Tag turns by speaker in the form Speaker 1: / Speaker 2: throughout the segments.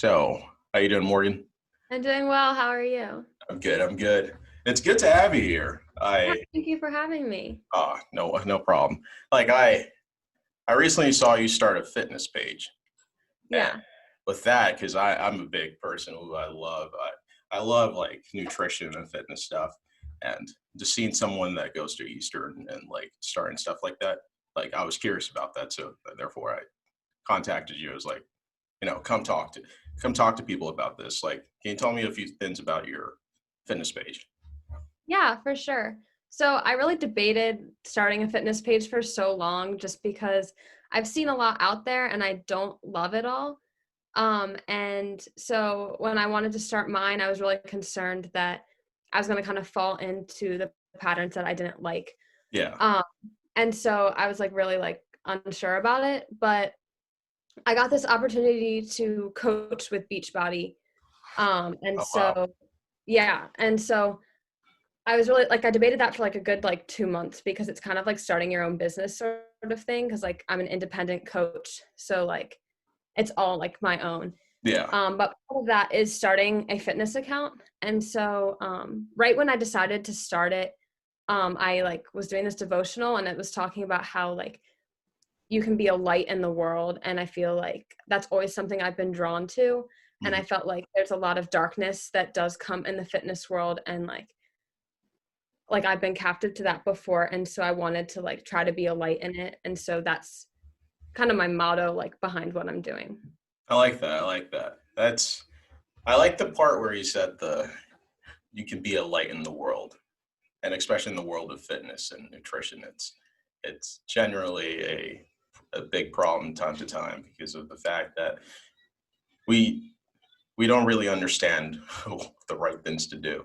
Speaker 1: So, how you doing, Morgan?
Speaker 2: I'm doing well. How are you?
Speaker 1: I'm good. I'm good. It's good to have you here.
Speaker 2: Yeah, thank you for having me.
Speaker 1: No problem. Like I recently saw you start a fitness page, and
Speaker 2: Yeah.
Speaker 1: with that, because I'm a big person who I love like nutrition and fitness stuff, and just seeing someone that goes to Eastern and like starting stuff like that, like I was curious about that, so therefore I contacted you. I was like, come talk to people about this. Like, can you tell me a few things about your fitness page?
Speaker 2: Yeah, for sure. So I really debated starting a fitness page for so long just because I've seen a lot out there and I don't love it all. And so when I wanted to start mine, I was really concerned that I was going to kind of fall into the patterns that I didn't like.
Speaker 1: Yeah.
Speaker 2: Um, and so I was like really like unsure about it, but I got this opportunity to coach with Beachbody. And
Speaker 1: Oh wow.
Speaker 2: so yeah, and so I was really like I debated that for like a good like 2 months because it's kind of like starting your own business sort of thing because like I'm an independent coach, so like it's all like my own.
Speaker 1: Yeah.
Speaker 2: But part of that is starting a fitness account, and so right when I decided to start it, I like was doing this devotional and it was talking about how like you can be a light in the world, and I feel like that's always something I've been drawn to, and
Speaker 1: Mhm.
Speaker 2: I felt like there's a lot of darkness that does come in the fitness world, and like I've been captive to that before, and so I wanted to like try to be a light in it, and so that's kind of my motto like behind what I'm doing.
Speaker 1: I like that. I like that. I like the part where you said the you can be a light in the world, and especially in the world of fitness and nutrition. It's generally a big problem time to time because of the fact that we we don't really understand the right things to do,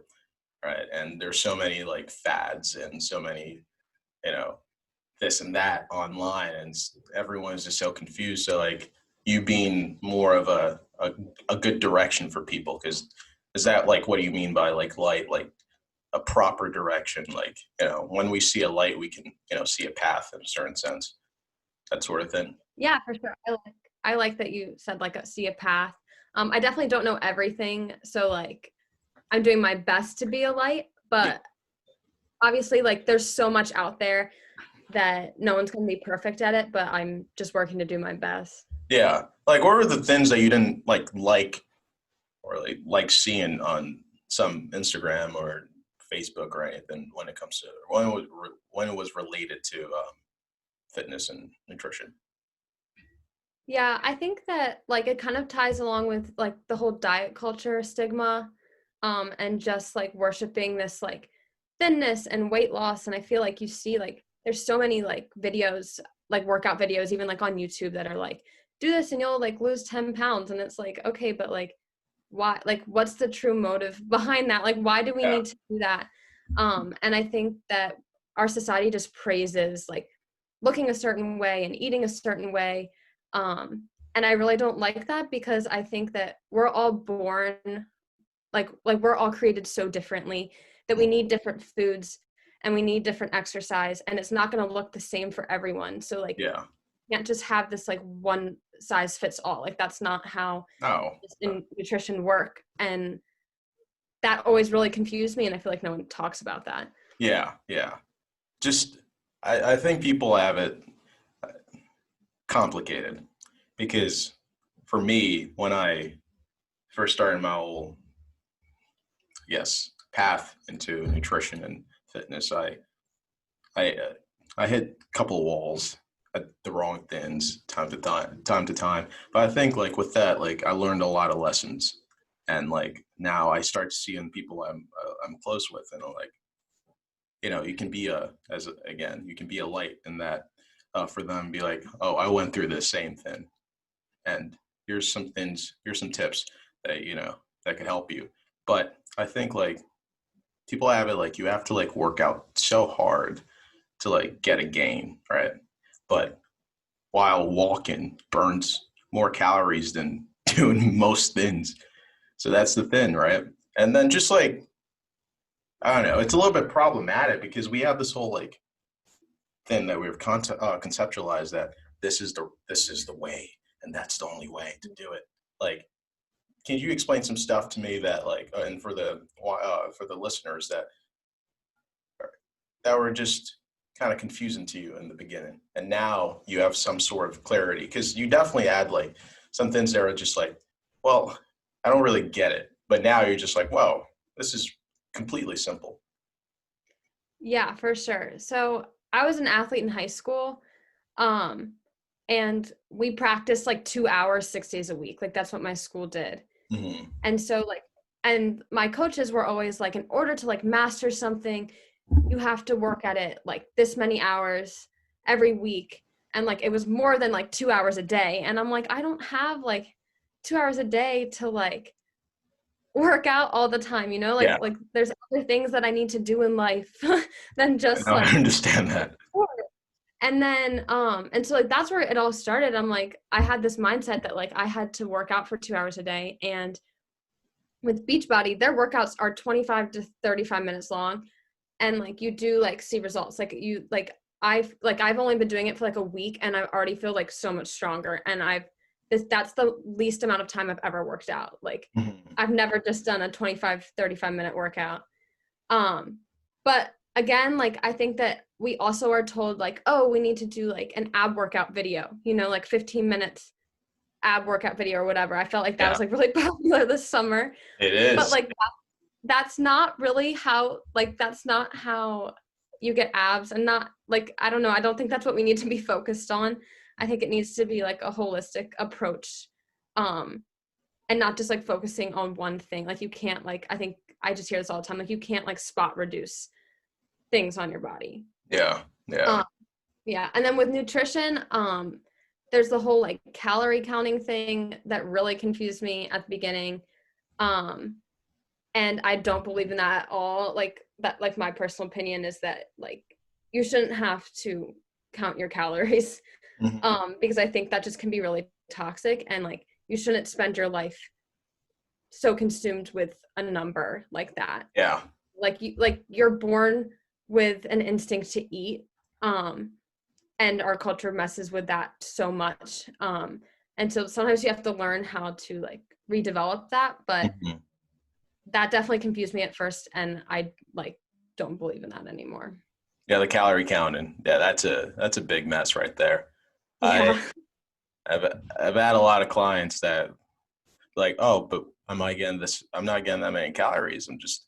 Speaker 1: right? And there's so many like fads and so many, you know, this and that online, and everyone's just so confused. So like you being more of a good direction for people, because is that like what do you mean by like light, like a proper direction? Like, when we see a light, we can, see a path in a certain sense, that sort of thing.
Speaker 2: Yeah, for sure. I like that you said like see a path. I definitely don't know everything, so like I'm doing my best to be a light,
Speaker 1: Yeah.
Speaker 2: but obviously like there's so much out there that no one's going to be perfect at it, but I'm just working to do my best.
Speaker 1: Yeah. Like what were the things that you didn't like or like seeing on some Instagram or Facebook or anything when it comes to when it was related to fitness and nutrition?
Speaker 2: Yeah, I think that like it kind of ties along with like the whole diet culture stigma, and just like worshiping this like thinness and weight loss. And I feel like you see like there's so many like videos, like workout videos, even like on YouTube that are like, do this and you'll like lose 10 pounds. And it's like, okay, but like why, like what's the true motive behind that? Like why do we
Speaker 1: Yeah.
Speaker 2: need to do that? And I think that our society just praises like looking a certain way and eating a certain way, and I really don't like that because I think that we're all born like we're all created so differently that we need different foods and we need different exercise, and it's not going to look the same for everyone. So like
Speaker 1: Yeah.
Speaker 2: you can't just have this like one size fits all. Like that's not how
Speaker 1: No.
Speaker 2: in nutrition work, and that always really confused me, and I feel like no one talks about that.
Speaker 1: Yeah. Yeah. Just I think people have it complicated because for me, when I first started my whole yes path into nutrition and fitness, I uh, I hit a couple of walls at the wrong things time to time. But I think like with that, like I learned a lot of lessons, and like now I start seeing people I'm close with, and I'm like, you can be again, you can be a light in that, for them, be like, oh, I went through the same thing, and here's some tips that that could help you. But I think like people have it like you have to like work out so hard to like get a gain, right? But while walking burns more calories than doing most things. So that's the thing, right? And then just like I don't know, it's a little bit problematic because we have this whole like thing that we've conceptualized that this is the way and that's the only way to do it. Like can you explain some stuff to me that like, and for the listeners that were just kind of confusing to you in the beginning, and now you have some sort of clarity? Because you definitely had like some things that are just like, well, I don't really get it, but now you're just like, wow, this is completely simple.
Speaker 2: Yeah, for sure. So I was an athlete in high school. Um, and we practiced like 2 hours, 6 days a week. Like that's what my school did.
Speaker 1: Hmm.
Speaker 2: And so like, and my coaches were always like, in order to like master something, you have to work at it like this many hours every week. And like, it was more than like 2 hours a day. And I'm like, I don't have like 2 hours a day to like work out all the time, you know,
Speaker 1: Yeah,
Speaker 2: like there's other things that I need to do in life than just
Speaker 1: I
Speaker 2: like
Speaker 1: understand that.
Speaker 2: sport. And then and so like that's where it all started. I'm like, I had this mindset that like I had to work out for 2 hours a day. And with Beachbody, their workouts are 25 to 35 minutes long. And like you do like see results. Like you I've only been doing it for like a week and I already feel like so much stronger. And that's the least amount of time I've ever worked out. Like
Speaker 1: Mhm.
Speaker 2: I've never just done a 25, 35-minute workout. But again, like I think that we also are told like, oh, we need to do like an ab workout video, you know, like 15 minutes ab workout video or whatever. I felt like that
Speaker 1: Yeah,
Speaker 2: was like really popular this summer.
Speaker 1: it
Speaker 2: But
Speaker 1: is.
Speaker 2: like that's not really how, like that's not how you get abs. And not like, I don't know, I don't think that's what we need to be focused on. I think it needs to be like a holistic approach. Um and not just like focusing on one thing. Like you can't like, I think I just hear this all the time, like you can't like spot reduce things on your body.
Speaker 1: Yeah, yeah.
Speaker 2: Um, yeah. And then with nutrition, there's the whole like calorie counting thing that really confused me at the beginning. Um, and I don't believe in that at all. Like that, like my personal opinion is that like you shouldn't have to count your calories.
Speaker 1: Mhm.
Speaker 2: Because I think that just can be really toxic, and like you shouldn't spend your life so consumed with a number like that.
Speaker 1: Yeah,
Speaker 2: Like you're born with an instinct to eat. And our culture messes with that so much. And so sometimes you have to learn how to like redevelop that, but
Speaker 1: mhm.
Speaker 2: that definitely confused me at first, and I like don't believe in that anymore.
Speaker 1: Yeah. The calorie counting. Yeah, that's a big mess right there. I
Speaker 2: Yeah.
Speaker 1: I've I've had a lot of clients that like, oh, but am I getting this? I'm not getting that many calories. I'm just,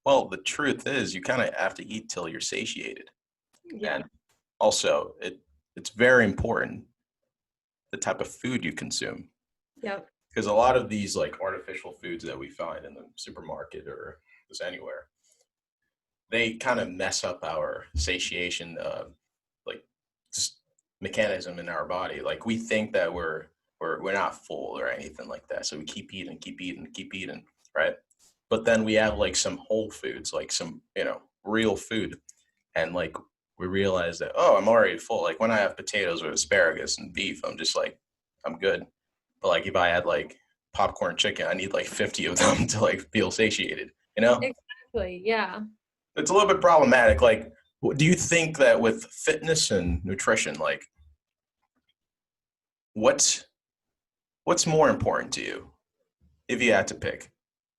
Speaker 1: well, the truth is, you kind of have to eat till you're satiated,
Speaker 2: Yeah.
Speaker 1: and also it's very important the type of food you consume,
Speaker 2: Yep.
Speaker 1: because a lot of these like artificial foods that we find in the supermarket or just anywhere, they kind of mess up our satiation, like just mechanism in our body. Like we think that we're not full or anything like that, so we keep eating, keep eating, keep eating, right? But then we have like some whole foods, like some real food, and like we realize that, oh, I'm already full. Like when I have potatoes or asparagus and beef, I'm just like, I'm good. But like if I had like popcorn chicken, I need like 50 of them to like feel satiated. You know,
Speaker 2: Exactly. Yeah.
Speaker 1: it's a little bit problematic. Like, do you think that with fitness and nutrition, like what's what's more important to you if you had to pick?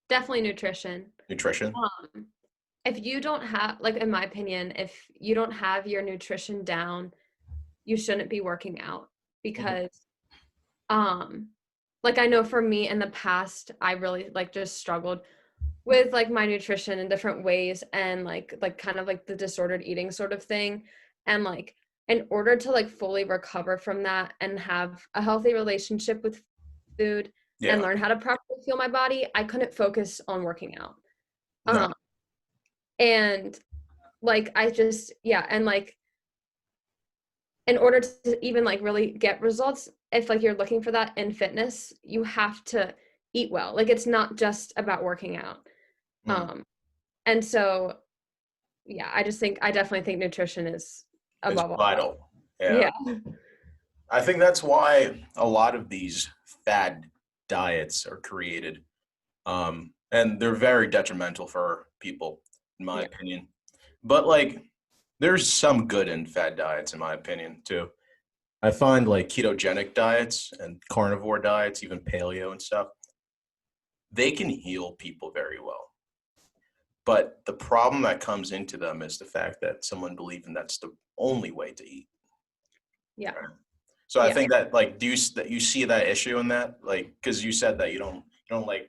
Speaker 2: Definitely nutrition.
Speaker 1: Nutrition.
Speaker 2: Um, if you don't have, like, in my opinion, if you don't have your nutrition down, you shouldn't be working out
Speaker 1: Mhm.
Speaker 2: because, um, like, I know for me in the past, I really like just struggled with like my nutrition in different ways, and like kind of like the disordered eating sort of thing. And like in order to like fully recover from that and have a healthy relationship with food and
Speaker 1: Yeah.
Speaker 2: learn how to properly fuel my body, I couldn't focus on working out.
Speaker 1: No.
Speaker 2: Um, and like I just, yeah, and like in order to even like really get results, if like you're looking for that in fitness, you have to eat well. Like it's not just about working out.
Speaker 1: Mm.
Speaker 2: Um, and so yeah, I definitely think nutrition is
Speaker 1: It's
Speaker 2: above all else.
Speaker 1: vital. Yeah.
Speaker 2: Yeah.
Speaker 1: I think that's why a lot of these fad diets are created. And they're very detrimental for people, in my
Speaker 2: Yeah.
Speaker 1: opinion. But like, there's some good in fad diets, in my opinion, too. I find like ketogenic diets and carnivore diets, even paleo and stuff. they can heal people very well. But the problem that comes into them is the fact that someone believing that's the only way to eat.
Speaker 2: Yeah.
Speaker 1: Right? So I
Speaker 2: Yeah.
Speaker 1: think that, like, that you see that issue in that, like, because you said that you don't like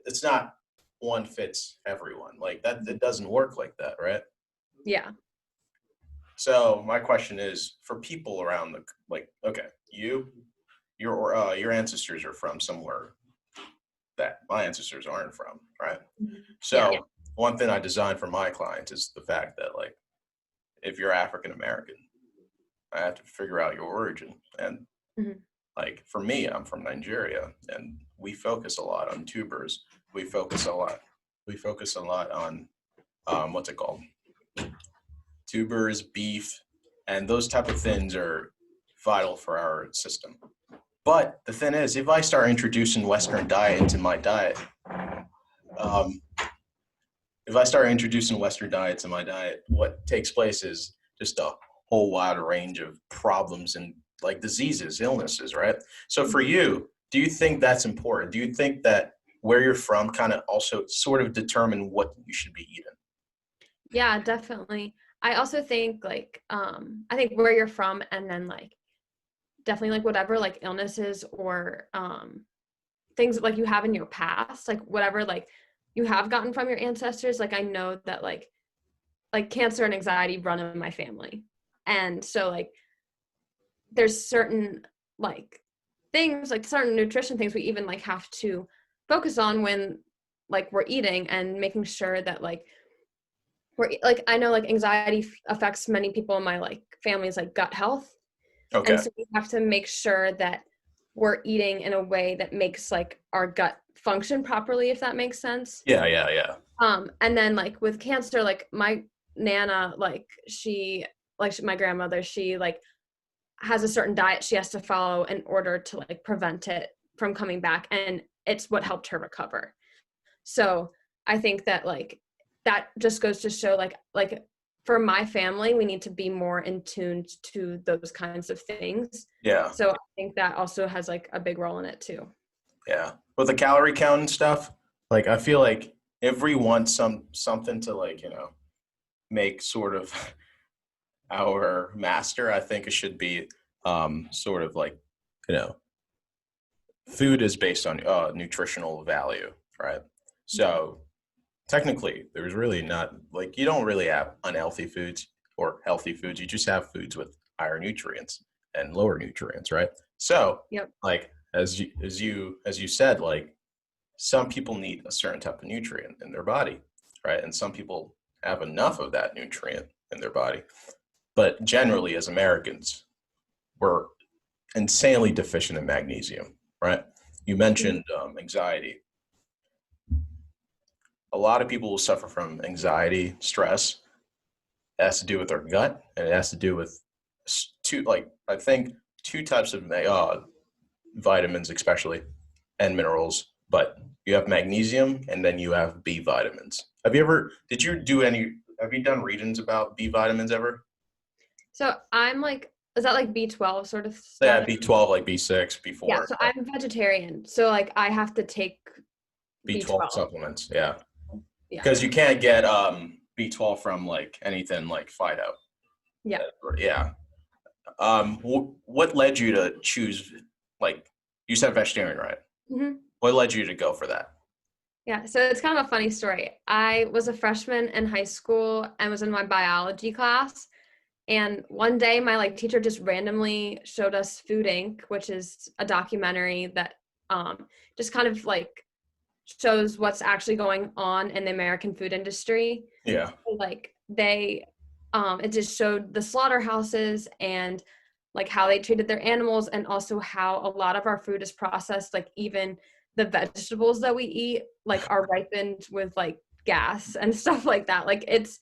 Speaker 1: it's not one fits everyone, like that. It doesn't work like that, right?
Speaker 2: Yeah.
Speaker 1: So my question is for people around the, like, okay, your ancestors are from somewhere that my ancestors aren't from, right?
Speaker 2: Yeah.
Speaker 1: So one thing I design for my clients is the fact that, like, if you're African American, I have to figure out your origin. And
Speaker 2: Mhm.
Speaker 1: like for me, I'm from Nigeria, and we focus a lot on tubers. We focus a lot. We focus a lot on what's it called? Tubers, beef, and those type of things are vital for our system. But the thing is, if I start introducing Western diet into my diet, um, if I start introducing Western diets in my diet, what takes place is just a whole wide range of problems and, like, diseases, illnesses, right? So for you, do you think that's important? Do you think that where you're from kind of also sort of determine what you should be eating?
Speaker 2: Yeah, definitely. I also think like I think where you're from, and then like definitely like whatever like illnesses or things like you have in your past, like whatever like you have gotten from your ancestors. Like I know that like cancer and anxiety run in my family. And so like there's certain like things, like certain nutrition things we even like have to focus on when like we're eating, and making sure that like we're like, I know like anxiety affects many people in my like family's like gut health. And
Speaker 1: Okay.
Speaker 2: so we have to make sure that we're eating in a way that makes like our gut function properly, if that makes sense.
Speaker 1: Yeah, yeah, yeah.
Speaker 2: And then like with cancer, like my nana, my grandmother, she like has a certain diet she has to follow in order to like prevent it from coming back. And it's what helped her recover. So I think that like that just goes to show like for my family, we need to be more in tune to those kinds of things.
Speaker 1: Yeah,
Speaker 2: So I think that also has like a big role in it too.
Speaker 1: yeah. With the calorie count and stuff, like I feel like if we want something to, like, make sort of our master, I think it should be sort of like, you know, food is based on nutritional value, right? So technically, there's really not, like, you don't really have unhealthy foods or healthy foods. You just have foods with higher nutrients and lower nutrients, right? So,
Speaker 2: Yep.
Speaker 1: like, as you said, like, some people need a certain type of nutrient in their body, right? And some people have enough of that nutrient in their body. But generally, as Americans, we're insanely deficient in magnesium, right? You
Speaker 2: Mhm.
Speaker 1: mentioned anxiety. A lot of people will suffer from anxiety, stress. It has to do with their gut, and it has to do with I think two types of vitamins, especially, and minerals. But you have magnesium, and then you have B vitamins. Have you done readings about B vitamins ever?
Speaker 2: So I'm like, is that like B12 sort of
Speaker 1: Yeah,
Speaker 2: stuff?
Speaker 1: B12, like B6,
Speaker 2: Yeah.
Speaker 1: B4,
Speaker 2: So I'm vegetarian. So like I have to take
Speaker 1: B12
Speaker 2: B12.
Speaker 1: supplements. Yeah,
Speaker 2: Yeah.
Speaker 1: because you can't get B12 from, like, anything like Fido.
Speaker 2: Yeah.
Speaker 1: Yeah. What led you to choose, like, you said vegetarian, right?
Speaker 2: Hmm.
Speaker 1: What led you to go for that?
Speaker 2: Yeah, so it's kind of a funny story. I was a freshman in high school and was in my biology class. And one day my like teacher just randomly showed us Food Inc., which is a documentary that just kind of like shows what's actually going on in the American food industry.
Speaker 1: Yeah.
Speaker 2: Like it just showed the slaughterhouses and like how they treated their animals, and also how a lot of our food is processed. Like even the vegetables that we eat like are ripened with like gas and stuff like that. Like it's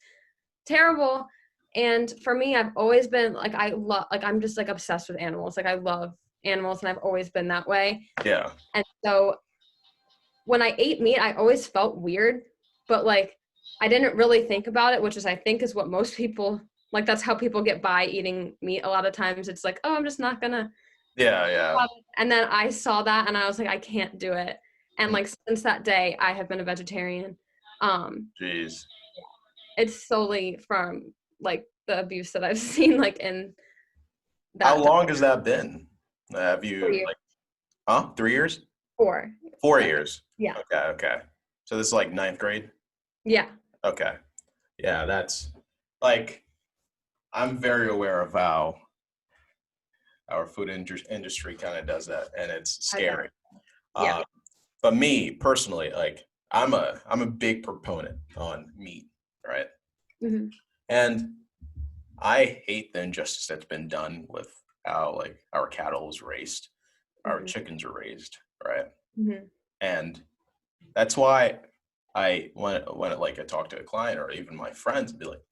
Speaker 2: terrible. And for me, I've always been like, I'm just like obsessed with animals. Like I love animals, and I've always been that way.
Speaker 1: Yeah.
Speaker 2: And so when I ate meat, I always felt weird, but like I didn't really think about it, which is I think is what most people like. That's how people get by eating meat. A lot of times it's like, oh, I'm just not gonna
Speaker 1: Yeah. Yeah.
Speaker 2: have it. And then I saw that and I was like, I can't do it. And like since that day, I have been a vegetarian.
Speaker 1: Jeez.
Speaker 2: It's solely from like the abuse that I've seen like in
Speaker 1: How
Speaker 2: that
Speaker 1: long has that been? Have
Speaker 2: 4 years.
Speaker 1: you 3 years?
Speaker 2: 4.
Speaker 1: 4 years.
Speaker 2: Yeah.
Speaker 1: Okay. So this is like ninth grade?
Speaker 2: Yeah.
Speaker 1: Okay. Yeah, that's like, I'm very aware of how our food industry kind of does that, and it's
Speaker 2: I bet.
Speaker 1: scary.
Speaker 2: Yeah.
Speaker 1: Uh, but me personally, like, I'm a big proponent on meat, right?
Speaker 2: Hmm.
Speaker 1: And I hate the injustice that's been done with how like our cattle is raised, our
Speaker 2: Hmm.
Speaker 1: chickens are raised, right?
Speaker 2: Hmm.
Speaker 1: And that's why when like I talk to a client or even my friends, be like,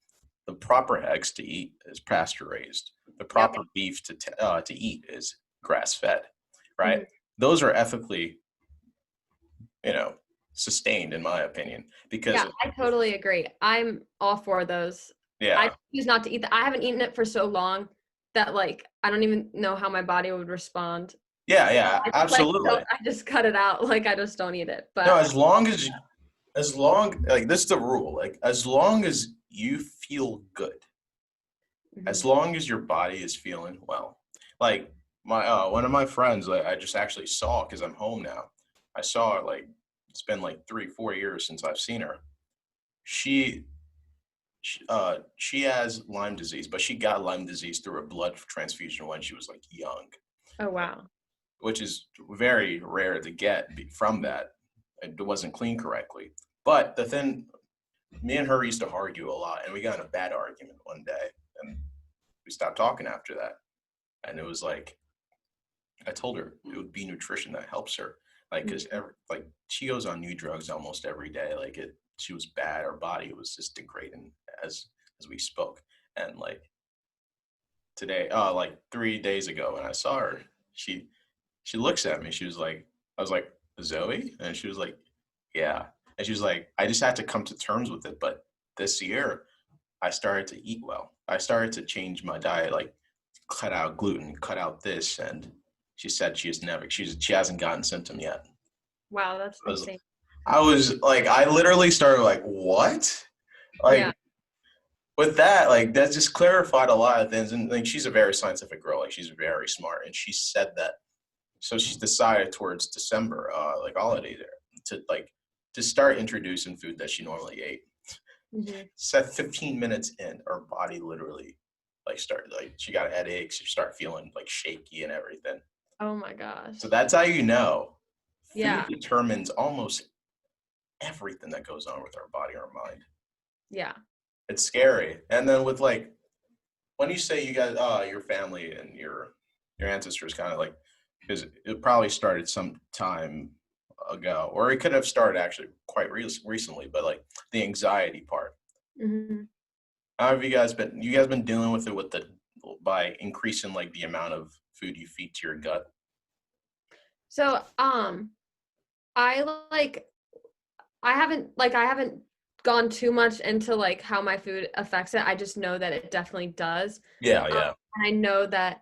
Speaker 1: the proper eggs to eat is pasture raised. The
Speaker 2: Yep.
Speaker 1: proper beef to eat is grass fed, right?
Speaker 2: Hmm.
Speaker 1: Those are ethically, you know, sustained in my opinion. Because
Speaker 2: Yeah, I totally agree. I'm all for those. I
Speaker 1: yeah,
Speaker 2: choose not to eat that. I haven't eaten it for so long that like I don't even know how my body would respond.
Speaker 1: yeah,
Speaker 2: Like so
Speaker 1: absolutely.
Speaker 2: I just cut it out. Like I just don't eat it.
Speaker 1: No,
Speaker 2: But
Speaker 1: as long like this is the rule. Like as long as you feel good, as
Speaker 2: mhm,
Speaker 1: long as your body is feeling well. Like my one of my friends, like, I just actually saw because I'm home now. I saw her like it's been like 3 4 years since I've seen her. She she has Lyme disease, but she got Lyme disease through a blood transfusion when she was like young,
Speaker 2: oh wow.
Speaker 1: which is very rare to get from that. It wasn't cleaned correctly. But the thing, me and her used to argue a lot, and we got in a bad argument one day, and we stopped talking after that. And it was like I told her it would be nutrition that helps her, like because
Speaker 2: Mhm.
Speaker 1: like she goes on new drugs almost every day. Like she was bad. Her body was just degrading as we spoke, and like today, like 3 days ago when I saw her, she she looks at me. She was like, I was like, Zoe? And she was like, yeah. And she was like, I just had to come to terms with it. But this year, I started to eat well. I started to change my diet, like cut out gluten, cut out this. And she said she hasn't gotten symptom yet.
Speaker 2: Wow, that's
Speaker 1: I was,
Speaker 2: insane.
Speaker 1: I was like, I literally started like, what?
Speaker 2: Yeah.
Speaker 1: Like, with that, like that just clarified a lot of things. And like she's a very scientific girl, like she's very smart. And she said that. So she decided towards December, like holiday there, to like to start introducing food that she normally ate.
Speaker 2: Hmm.
Speaker 1: Set 15 minutes in, her body literally like started like she got headaches, she started feeling like shaky and everything.
Speaker 2: Oh my gosh.
Speaker 1: So that's how you know food
Speaker 2: Yeah.
Speaker 1: determines almost everything that goes on with our body, our mind.
Speaker 2: Yeah.
Speaker 1: It's scary. And then with like when you say you guys, your family and your ancestors kind of like, because it probably started some time ago, or it could have started actually quite recently, but like the anxiety part.
Speaker 2: Hmm.
Speaker 1: How have you guys been? You guys been dealing with it with the by increasing like the amount of food you feed to your gut?
Speaker 2: So I like I haven't gone too much into like how my food affects it. I just know that it definitely does.
Speaker 1: Yeah,
Speaker 2: Um,
Speaker 1: yeah.
Speaker 2: and I know that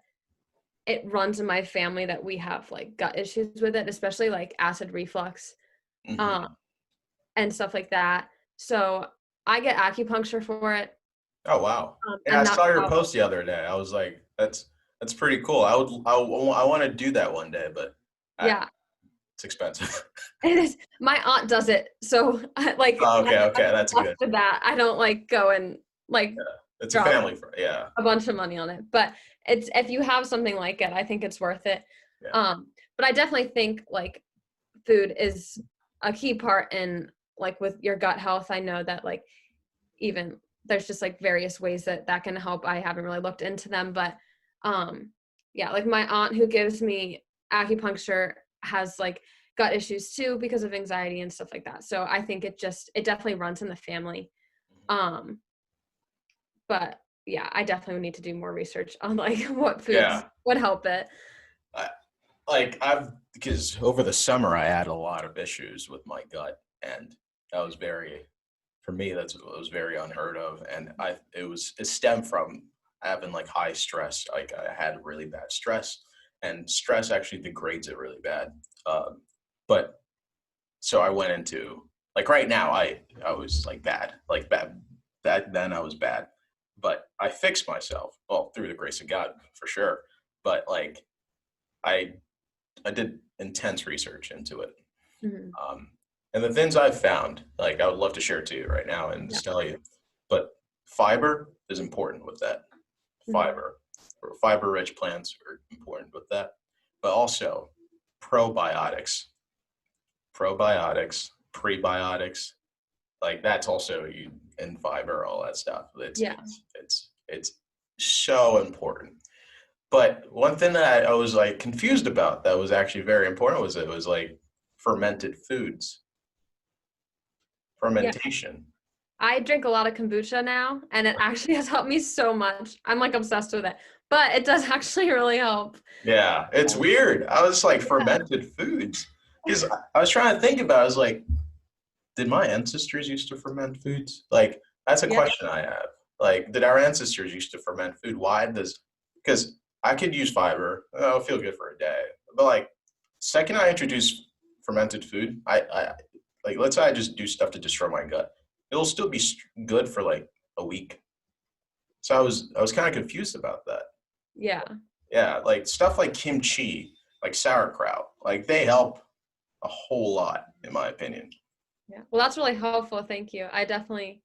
Speaker 2: it runs in my family that we have like gut issues with it, especially like acid reflux, um,
Speaker 1: Hmm.
Speaker 2: and stuff like that. So I get acupuncture for it,
Speaker 1: Oh wow. Yeah, I
Speaker 2: and that's
Speaker 1: saw your
Speaker 2: how,
Speaker 1: post the other day. I was like, that's pretty cool. I want to do that one day, but I,
Speaker 2: yeah,
Speaker 1: it's expensive.
Speaker 2: it is. My aunt does it, so like
Speaker 1: Oh,
Speaker 2: I
Speaker 1: okay, okay, that's
Speaker 2: have
Speaker 1: good.
Speaker 2: for that. I don't like go and like
Speaker 1: Yeah, it's a
Speaker 2: drop
Speaker 1: family friend. Yeah,
Speaker 2: a bunch of money on it, but it's if you have something like it, I think it's worth it.
Speaker 1: yeah,
Speaker 2: But I definitely think like food is a key part in like with your gut health. I know that like even there's just like various ways that that can help. I haven't really looked into them, but um yeah, like my aunt who gives me acupuncture has like gut issues too because of anxiety and stuff like that. So I think it definitely runs in the family. Um but yeah, I definitely need to do more research on like what foods
Speaker 1: yeah.
Speaker 2: would help it.
Speaker 1: I, like I've because over the summer I had a lot of issues with my gut, and that was very for me. It was very unheard of, and it stemmed from having like high stress. Like I had really bad stress, and stress actually degrades it really bad. But so I went into, like, right now, I was like bad, like bad. Back then I was bad, but I fixed myself. Well, through the grace of God, for sure. But like, I I did intense research into it.
Speaker 2: Mhm.
Speaker 1: Um, and the things I've found, like, I would love to share to you right now and
Speaker 2: Yeah.
Speaker 1: just tell you. But fiber is important with that.
Speaker 2: Mhm.
Speaker 1: Fiber, or fiber-rich plants are important with that. But also probiotics, prebiotics, like that's also you in fiber, all that stuff.
Speaker 2: Yeah.
Speaker 1: It's so important. But one thing that I was like confused about that was actually very important was it was like fermented foods,
Speaker 2: Yeah.
Speaker 1: fermentation.
Speaker 2: I drink a lot of kombucha now, and it actually has helped me so much. I'm like obsessed with it, but it does actually really help.
Speaker 1: Yeah, it's
Speaker 2: Um,
Speaker 1: weird. I was like
Speaker 2: yeah.
Speaker 1: fermented foods because I was trying to think about. It. I was like, did my ancestors used to ferment foods? Like that's a
Speaker 2: Yeah.
Speaker 1: question I have. Like, did our ancestors used to ferment food? Why does? Because I could use fiber. I'll feel good for a day. But like, second I introduce fermented food, I like let's say I just do stuff to destroy my gut. It'll still be good for like a week. So I was kind of confused about that.
Speaker 2: Yeah.
Speaker 1: Yeah, like stuff like kimchi, like sauerkraut, like they help a whole lot in my opinion.
Speaker 2: Yeah. Well, that's really helpful. Thank you. I definitely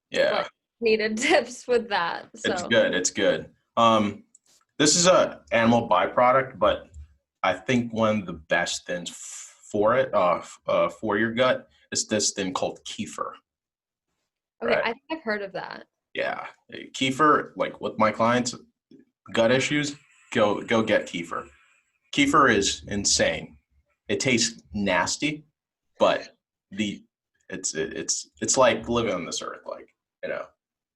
Speaker 1: Yeah,
Speaker 2: like needed tips with that.
Speaker 1: it's
Speaker 2: So,
Speaker 1: good. It's good. This is a animal byproduct, but I think one of the best things for it, for your gut, is this thing called kefir.
Speaker 2: okay,
Speaker 1: Right?
Speaker 2: I think I've heard of that.
Speaker 1: Yeah, kefir. Like with my clients, gut issues, go get kefir. Kefir is insane. It tastes nasty, but the it's like living on this earth. Like you know,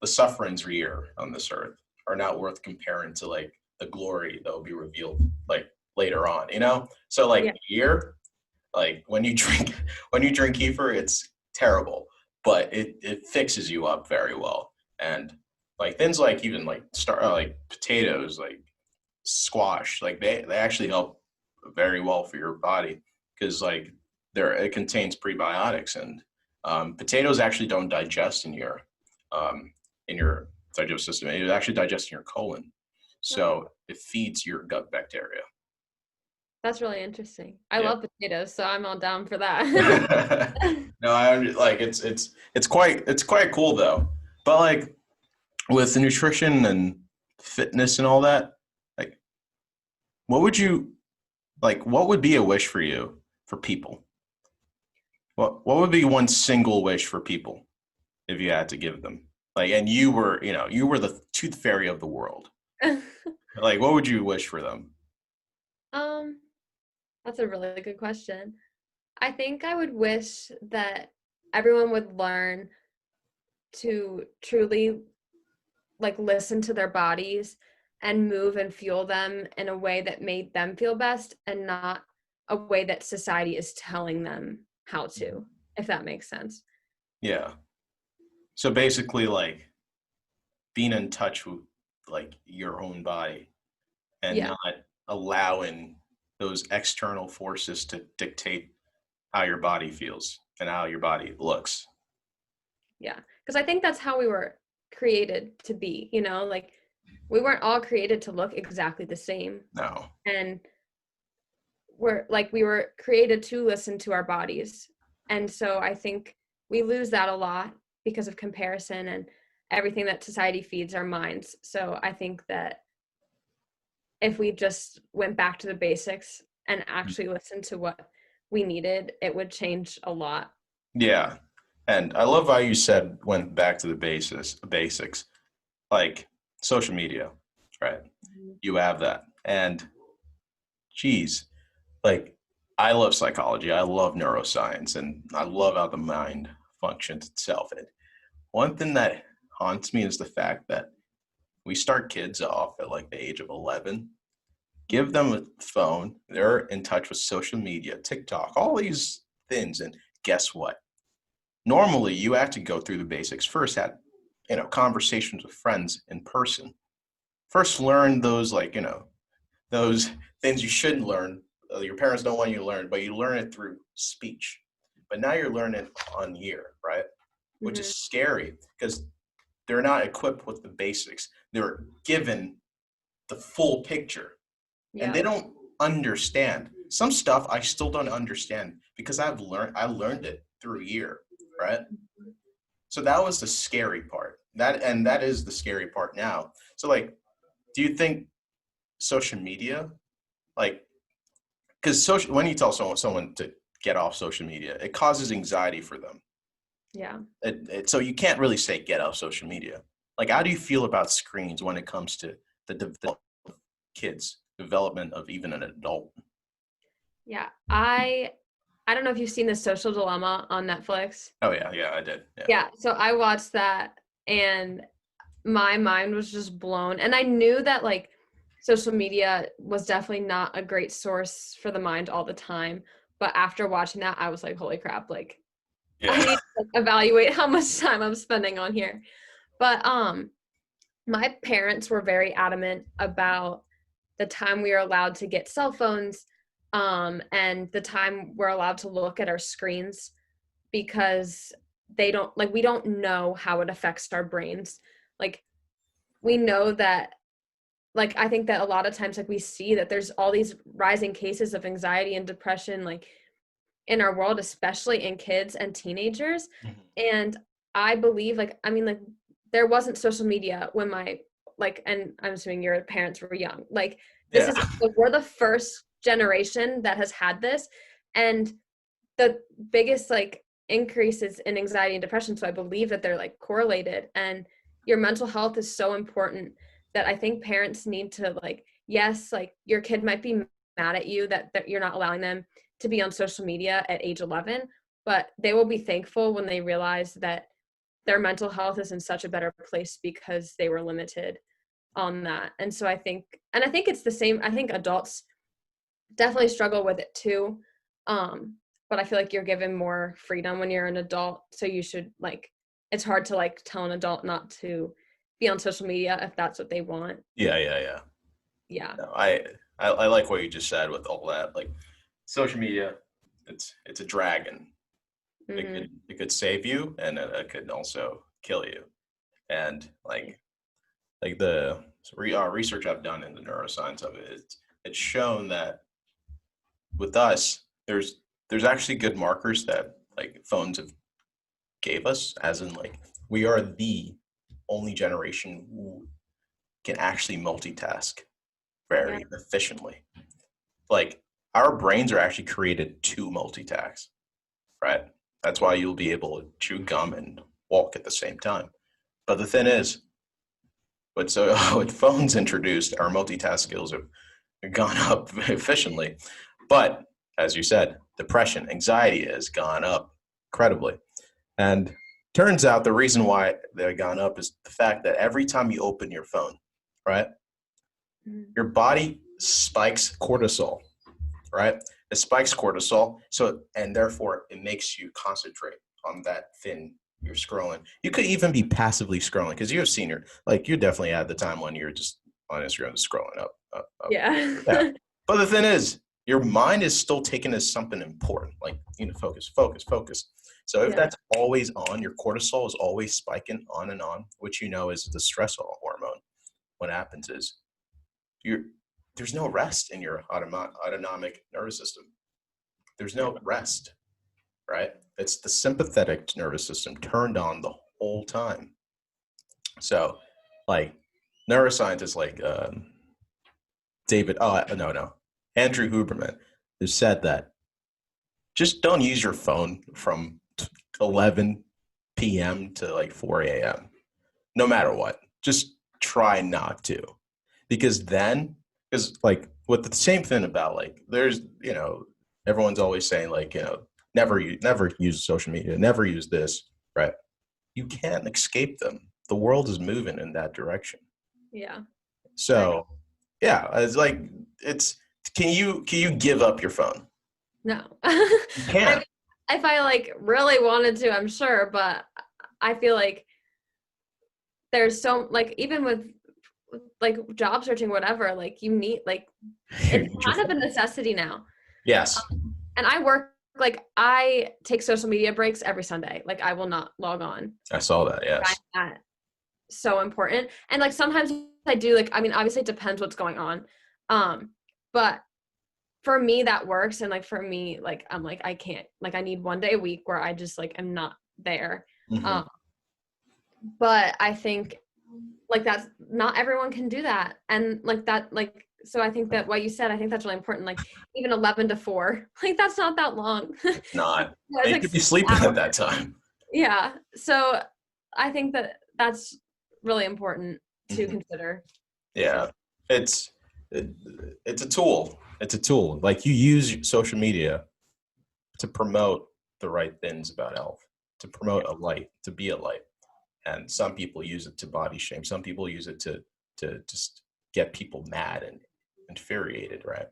Speaker 1: the sufferings here on this earth are not worth comparing to like the glory that will be revealed like later on. You know, so
Speaker 2: Yeah.
Speaker 1: like here, like when you drink kefir, it's terrible, but it fixes you up very well. And like things like even like like potatoes, like squash, like they actually help very well for your body because like it contains prebiotics and potatoes actually don't digest um, in your digestive system. It actually digests in your colon,
Speaker 2: Oh,
Speaker 1: so it feeds your gut bacteria.
Speaker 2: that's really interesting. I
Speaker 1: Yeah.
Speaker 2: love potatoes, so I'm all down for that.
Speaker 1: No, I like it's quite cool though. But like with nutrition and fitness and all that, like what would you like? What would be a wish for you for people? What would be one single wish for people if you had to give them? Like, and you were the tooth fairy of the world. Like, what would you wish for them?
Speaker 2: Um, that's a really good question. I think I would wish that everyone would learn to truly like listen to their bodies and move and fuel them in a way that made them feel best and not a way that society is telling them how to, if that makes sense.
Speaker 1: Yeah. So basically, like being in touch with like your own body and
Speaker 2: Yeah.
Speaker 1: not allowing those external forces to dictate how your body feels and how your body looks.
Speaker 2: Yeah. Because I think that's how we were created to be, like we weren't all created to look exactly the same.
Speaker 1: No.
Speaker 2: And we were created to listen to our bodies. And so I think we lose that a lot because of comparison and everything that society feeds our minds. So I think that if we just went back to the basics and actually listened to what we needed, it would change a lot.
Speaker 1: Yeah. And I love how you said went back to the basics, like social media, right? You have that. And geez, like I love psychology. I love neuroscience and I love how the mind functions itself. And one thing that haunts me is the fact that we start kids off at like the age of 11, give them a phone, they're in touch with social media, TikTok, all these things. And guess what? Normally you have to go through the basics first, had conversations with friends in person. First learn those like, those things you shouldn't learn, your parents don't want you to learn, but you learn it through speech. but now you're learning on year, right? Which
Speaker 2: Mhm.
Speaker 1: is scary because they're not equipped with the basics. They're given the full picture and
Speaker 2: Yeah.
Speaker 1: they don't understand. Some stuff I still don't understand because I learned it through a year, right?
Speaker 2: Mhm.
Speaker 1: So that was the scary part. That is the scary part now. So like, do you think social media, like, because social when you tell someone to get off social media, it causes anxiety for them.
Speaker 2: Yeah.
Speaker 1: So you can't really say get off social media. Like, how do you feel about screens when it comes to the kids development of even an adult?
Speaker 2: Yeah. I don't know if you've seen The Social Dilemma on Netflix.
Speaker 1: Oh yeah, yeah, I did. Yeah,
Speaker 2: Yeah, so I watched that and my mind was just blown. And I knew that like social media was definitely not a great source for the mind all the time. But after watching that, I was like, holy crap, like I
Speaker 1: yeah.
Speaker 2: need to like, evaluate how much time I'm spending on here. But my parents were very adamant about the time we are allowed to get cell phones and the time we're allowed to look at our screens because they don't like we don't know how it affects our brains. Like we know that like I think that a lot of times like we see that there's all these rising cases of anxiety and depression like in our world, especially in kids and teenagers.
Speaker 1: Mhm.
Speaker 2: And I believe like I mean like there wasn't social media when my like and I'm assuming your parents were young. Like this
Speaker 1: Yeah.
Speaker 2: is like, we're the first generation that has had this. And the biggest like increases in anxiety and depression, so I believe that they're like correlated, and your mental health is so important that I think parents need to like yes like your kid might be mad at you that you're not allowing them to be on social media at age 11, but they will be thankful when they realize that their mental health is in such a better place because they were limited on that. And so I think it's the same. I think adults definitely struggle with it too. But I feel like you're given more freedom when you're an adult. So you should like, it's hard to like tell an adult not to be on social media if that's what they want.
Speaker 1: Yeah, yeah, yeah.
Speaker 2: Yeah.
Speaker 1: No, I like what you just said with all that. Like, social media, it's a dragon.
Speaker 2: Hmm.
Speaker 1: It could save you, and it could also kill you. And like the research I've done in the neuroscience of it, it's shown that with us, there's actually good markers that like phones have gave us, as in like we are the only generation who can actually multitask
Speaker 2: Yeah.
Speaker 1: very efficiently. Like our brains are actually created to multitask, right? That's why you'll be able to chew gum and walk at the same time. But the thing is, with phones introduced, our multitask skills have gone up efficiently. But as you said, depression, anxiety has gone up incredibly. And turns out the reason why they've gone up is the fact that every time you open your phone, right,
Speaker 2: Mhm.
Speaker 1: your body spikes cortisol, right? It spikes cortisol, so and therefore it makes you concentrate on that thing you're scrolling. You could even be passively scrolling because you're a senior. Like you definitely had the time when you're just on Instagram just scrolling up, up, up. Yeah.
Speaker 2: Yeah.
Speaker 1: But the thing is, your mind is still taken as something important. Like you know, focus, focus, focus. So if
Speaker 2: Yeah.
Speaker 1: that's always on, your cortisol is always spiking on and on, which you know is the stress hormone. What happens is you're there's no rest in your autonomic nervous system. There's
Speaker 2: Yeah.
Speaker 1: no rest, right? It's the sympathetic nervous system turned on the whole time. So, like neuroscientists like David, oh no, Andrew Huberman, has said that just don't use your phone from 11 p.m. to like 4 a.m. No matter what. Just try not to. Because then, because like with the same thing about like, there's, everyone's always saying like, never use social media, never use this, right? You can't escape them. The world is moving in that direction.
Speaker 2: Yeah. I
Speaker 1: So, yeah, it's like, it's, can you give up your phone?
Speaker 2: no.
Speaker 1: You
Speaker 2: I mean,
Speaker 1: can't.
Speaker 2: if I like really wanted to, I'm sure, but I feel like there's so like even with like job searching whatever like you need like
Speaker 1: You
Speaker 2: it's
Speaker 1: need your
Speaker 2: kind of a
Speaker 1: phone.
Speaker 2: necessity now.
Speaker 1: Yes.
Speaker 2: And I work like I take social media breaks every Sunday. Like I will not log on.
Speaker 1: I saw that.
Speaker 2: I find
Speaker 1: Yes.
Speaker 2: that so important. And like sometimes I do, like, I mean, obviously it depends what's going on. But for me that works. And like for me, like I'm like, I can't, like I need one day a week where I just like am not there.
Speaker 1: Mm-hmm.
Speaker 2: But I think like that's not everyone can do that. And like that, like, so I think that what you said, I think that's really important. Like even 11 to 4, like that's not that long.
Speaker 1: It's not.
Speaker 2: It's
Speaker 1: You
Speaker 2: like
Speaker 1: could be
Speaker 2: 6
Speaker 1: sleeping
Speaker 2: hours.
Speaker 1: at that time.
Speaker 2: Yeah. So I think that that's really important to
Speaker 1: Mm-hmm.
Speaker 2: consider. So
Speaker 1: Yeah. It's it, it's a tool. It's a tool. Like you use social media to promote the right things about health, to promote a light, to be a light. And some people use it to body shame. Some people use it to just get people mad and infuriated, right?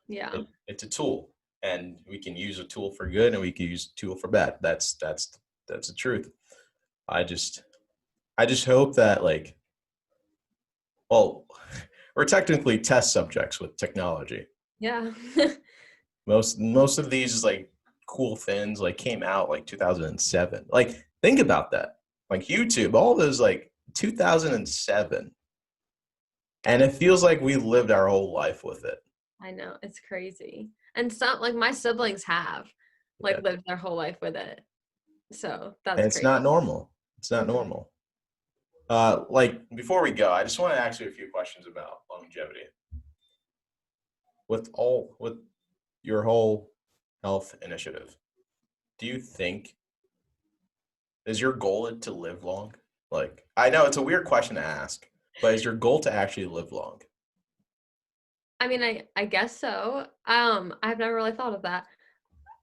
Speaker 2: yeah.
Speaker 1: It's a tool, and we can use a tool for good, and we can use a tool for bad. That's the truth. I just I just hope that like, well, we're technically test subjects with technology.
Speaker 2: Yeah.
Speaker 1: Most of these like cool things like came out like 2007. Like think about that. Like YouTube, all those like 2007, and it feels like we lived our whole life with it.
Speaker 2: I know, it's crazy. And some like my siblings have like
Speaker 1: Yeah.
Speaker 2: lived their whole life with it. So
Speaker 1: And
Speaker 2: that's
Speaker 1: it's
Speaker 2: crazy.
Speaker 1: not normal. It's not
Speaker 2: Mhm.
Speaker 1: normal. Like before we go, I just want to ask you a few questions about longevity. With your whole health initiative, do you think is your goal to live long? Like I know it's a weird question to ask, but is your goal to actually live long?
Speaker 2: I mean, I guess so. I've never really thought of that.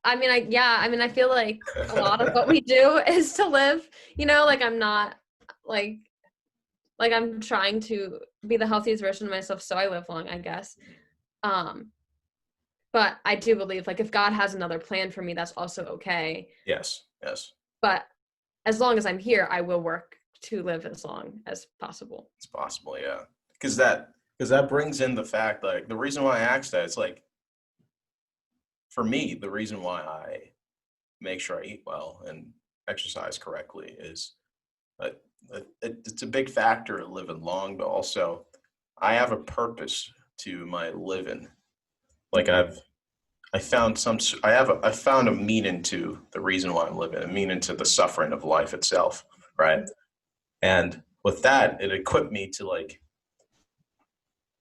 Speaker 2: I mean, I mean, I feel like a lot of what we do is to live, like I'm not like I'm trying to be the healthiest version of myself so I live long, I guess. Um, but I do believe like if God has another plan for me, that's also okay.
Speaker 1: Yes, yes,
Speaker 2: But as long as I'm here, I will work to live as long as possible.
Speaker 1: it's possible. Yeah, because that brings in the fact like the reason why I asked that it's like for me the reason why I make sure I eat well and exercise correctly is uh, it's a big factor in living long, but also I have a purpose to my living. Like
Speaker 2: Mhm.
Speaker 1: I found a meaning to the reason why I'm living, a meaning to the suffering of life itself, right? And with that, it equipped me to like,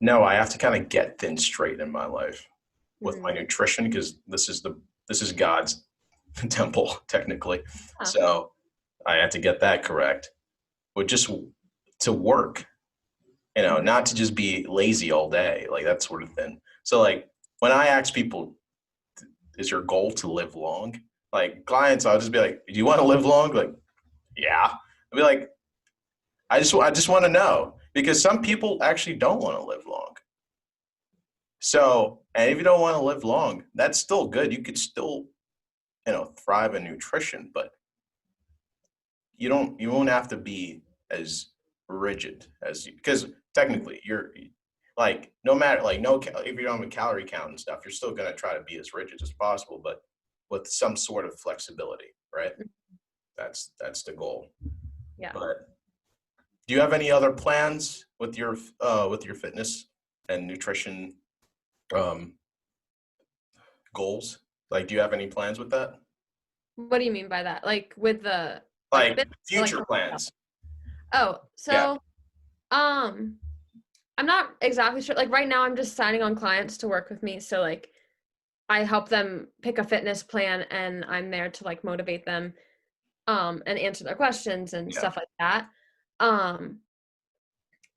Speaker 1: no, I have to kind of get things straight in my life with my
Speaker 2: Mhm.
Speaker 1: nutrition because this is God's temple technically.
Speaker 2: Yeah.
Speaker 1: So I had to get that correct. But just to work,
Speaker 2: Mhm.
Speaker 1: not to just be lazy all day, like that sort of thing. So like when I ask people, is your goal to live long? Like clients, I'll just be like, do you want to live long? Like, yeah. I'll be like, I just want to know because some people actually don't want to live long. So, and if you don't want to live long, that's still good. You could still, thrive in nutrition, but you won't have to be as rigid as you, because technically you're like, no matter like no, if you don't have a calorie count and stuff, you're still going to try to be as rigid as possible, but with some sort of flexibility, right? That's the goal.
Speaker 2: Yeah.
Speaker 1: But do you have any other plans with your fitness and nutrition um, goals? Like, do you have any plans with that?
Speaker 2: What do you mean by that? Like with the like
Speaker 1: Like
Speaker 2: fit or like
Speaker 1: future
Speaker 2: for myself?
Speaker 1: plans?
Speaker 2: Oh,
Speaker 1: Yeah.
Speaker 2: so um I'm not exactly sure. Like right now I'm just signing on clients to work with me. So like I help them pick a fitness plan and I'm there to like motivate them and answer their questions and
Speaker 1: Yeah.
Speaker 2: stuff like that. Um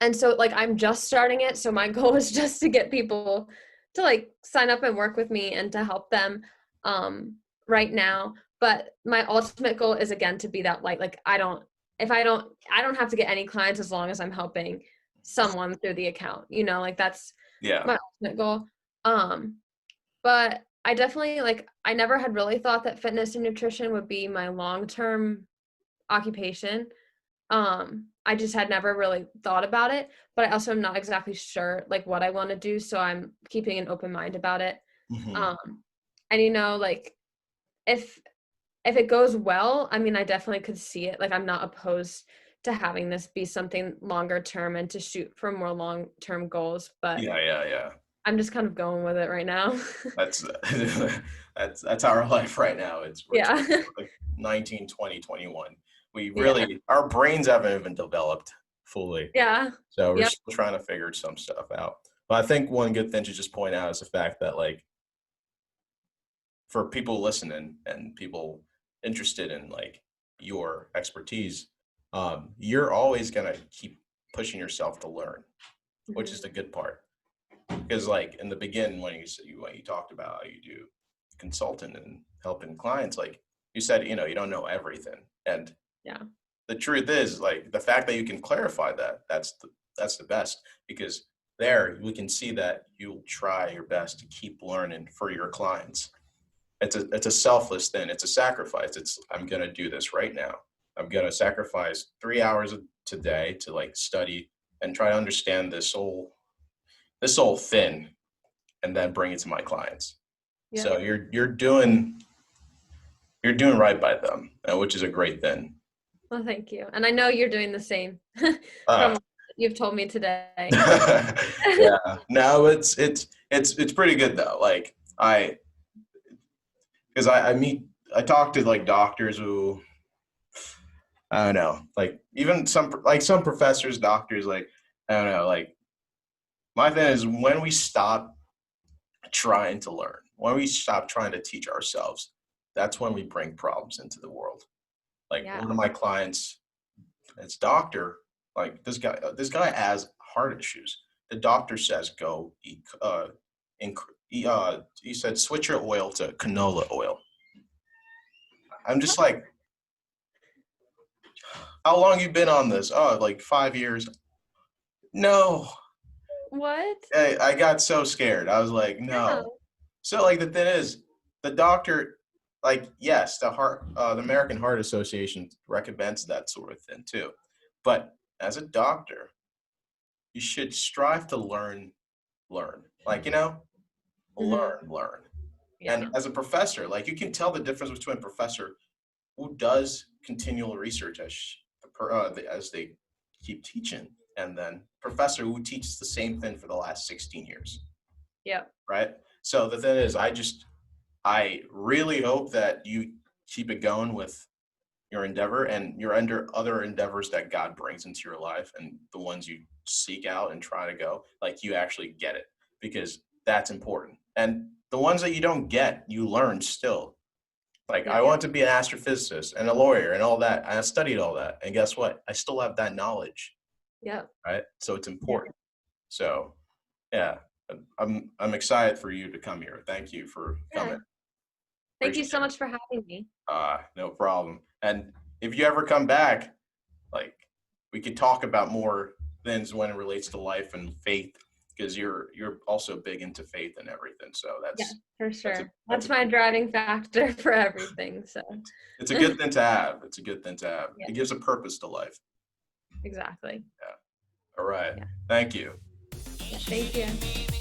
Speaker 2: and so like I'm just starting it, so my goal is just to get people to like sign up and work with me and to help them um right now. But my ultimate goal is again to be that light. Like I don't have to get any clients as long as I'm helping someone through the account, like that's
Speaker 1: Yeah.
Speaker 2: my ultimate goal. um but I definitely like I never had really thought that fitness and nutrition would be my long-term occupation. I just had never really thought about it, but I also am not exactly sure like what I want to do, so I'm keeping an open mind about it.
Speaker 1: Hmm.
Speaker 2: Um, and like if it goes well, I mean, I definitely could see it. Like, I'm not opposed to having this be something longer term and to shoot for more long term goals, but
Speaker 1: Yeah.
Speaker 2: I'm just kind of going with it right now.
Speaker 1: That's that's our life right now. We're
Speaker 2: Yeah.
Speaker 1: like 19, 20, 21. We
Speaker 2: Yeah.
Speaker 1: really, our brains haven't even developed fully.
Speaker 2: Yeah.
Speaker 1: So we're
Speaker 2: Yep.
Speaker 1: still trying to figure some stuff out. But I think one good thing to just point out is the fact that, like, for people listening and people interested in like your expertise, you're always gonna keep pushing yourself to learn, which is
Speaker 2: Mhm.
Speaker 1: the good part. Because like in the beginning, when you talked about how you do consulting and helping clients, like you said, you don't know everything, and
Speaker 2: Yeah.
Speaker 1: the truth is, like, the fact that you can clarify that, that's the best, because there we can see that you'll try your best to keep learning for your clients. It's a selfless thing. It's a sacrifice. It's, I'm gonna do this right now. I'm gonna sacrifice 3 hours today to like study and try to understand this whole thing, and then bring it to my clients.
Speaker 2: Yep.
Speaker 1: So you're doing right by them, which is a great thing.
Speaker 2: Well, thank you. And I know you're doing the same from
Speaker 1: Uh,
Speaker 2: what you've told me today.
Speaker 1: yeah, no, it's pretty good though. Like because I talk to like doctors who, I don't know, like even some professors, doctors, like, I don't know, like, my thing is, when we stop trying to learn, when we stop trying to teach ourselves, that's when we bring problems into the world. Like
Speaker 2: Yeah.
Speaker 1: one of my clients, it's doctor, like this guy has heart issues. The doctor says go eat, he said switch your oil to canola oil. I'm just like, how long you been on this? Oh, like 5 years. No.
Speaker 2: What?
Speaker 1: I got so scared. I was like,
Speaker 2: Yeah.
Speaker 1: no. So like the thing is, the doctor, like, yes, the American Heart Association recommends that sort of thing too. But as a doctor, you should strive to learn. Like,
Speaker 2: Hmm.
Speaker 1: learn. And
Speaker 2: Yeah.
Speaker 1: as a professor, like, you can tell the difference between a professor who does continual research as they keep teaching, and then professor who teaches the same thing for the last 16 years,
Speaker 2: Yep.
Speaker 1: right? So the thing is, I really hope that you keep it going with your endeavor and your other endeavors that God brings into your life, and the ones you seek out and try to go, like, you actually get it, because that's important. And the ones that you don't get, you learn still. Like, I
Speaker 2: Yep.
Speaker 1: want to be an astrophysicist and a lawyer and all that. I studied all that. And guess what? I still have that knowledge,
Speaker 2: Yep.
Speaker 1: right? So it's
Speaker 2: Yeah.
Speaker 1: important. So, yeah, I'm excited for you to come here. Thank you for
Speaker 2: Yeah.
Speaker 1: coming.
Speaker 2: Thank you
Speaker 1: Appreciate
Speaker 2: so
Speaker 1: it.
Speaker 2: much for having me.
Speaker 1: No problem. And if you ever come back, like, we could talk about more things when it relates to life and faith, because you're also big into faith and everything. So
Speaker 2: Yeah,
Speaker 1: that's
Speaker 2: for
Speaker 1: that's a
Speaker 2: sure.
Speaker 1: that's
Speaker 2: That's
Speaker 1: a
Speaker 2: my
Speaker 1: cool.
Speaker 2: driving factor for everything. So,
Speaker 1: It's a good thing to have. It's a good thing to have.
Speaker 2: yeah,
Speaker 1: It gives a purpose to life.
Speaker 2: exactly.
Speaker 1: All right.
Speaker 2: Yeah.
Speaker 1: Thank you.
Speaker 2: Yeah. Thank you.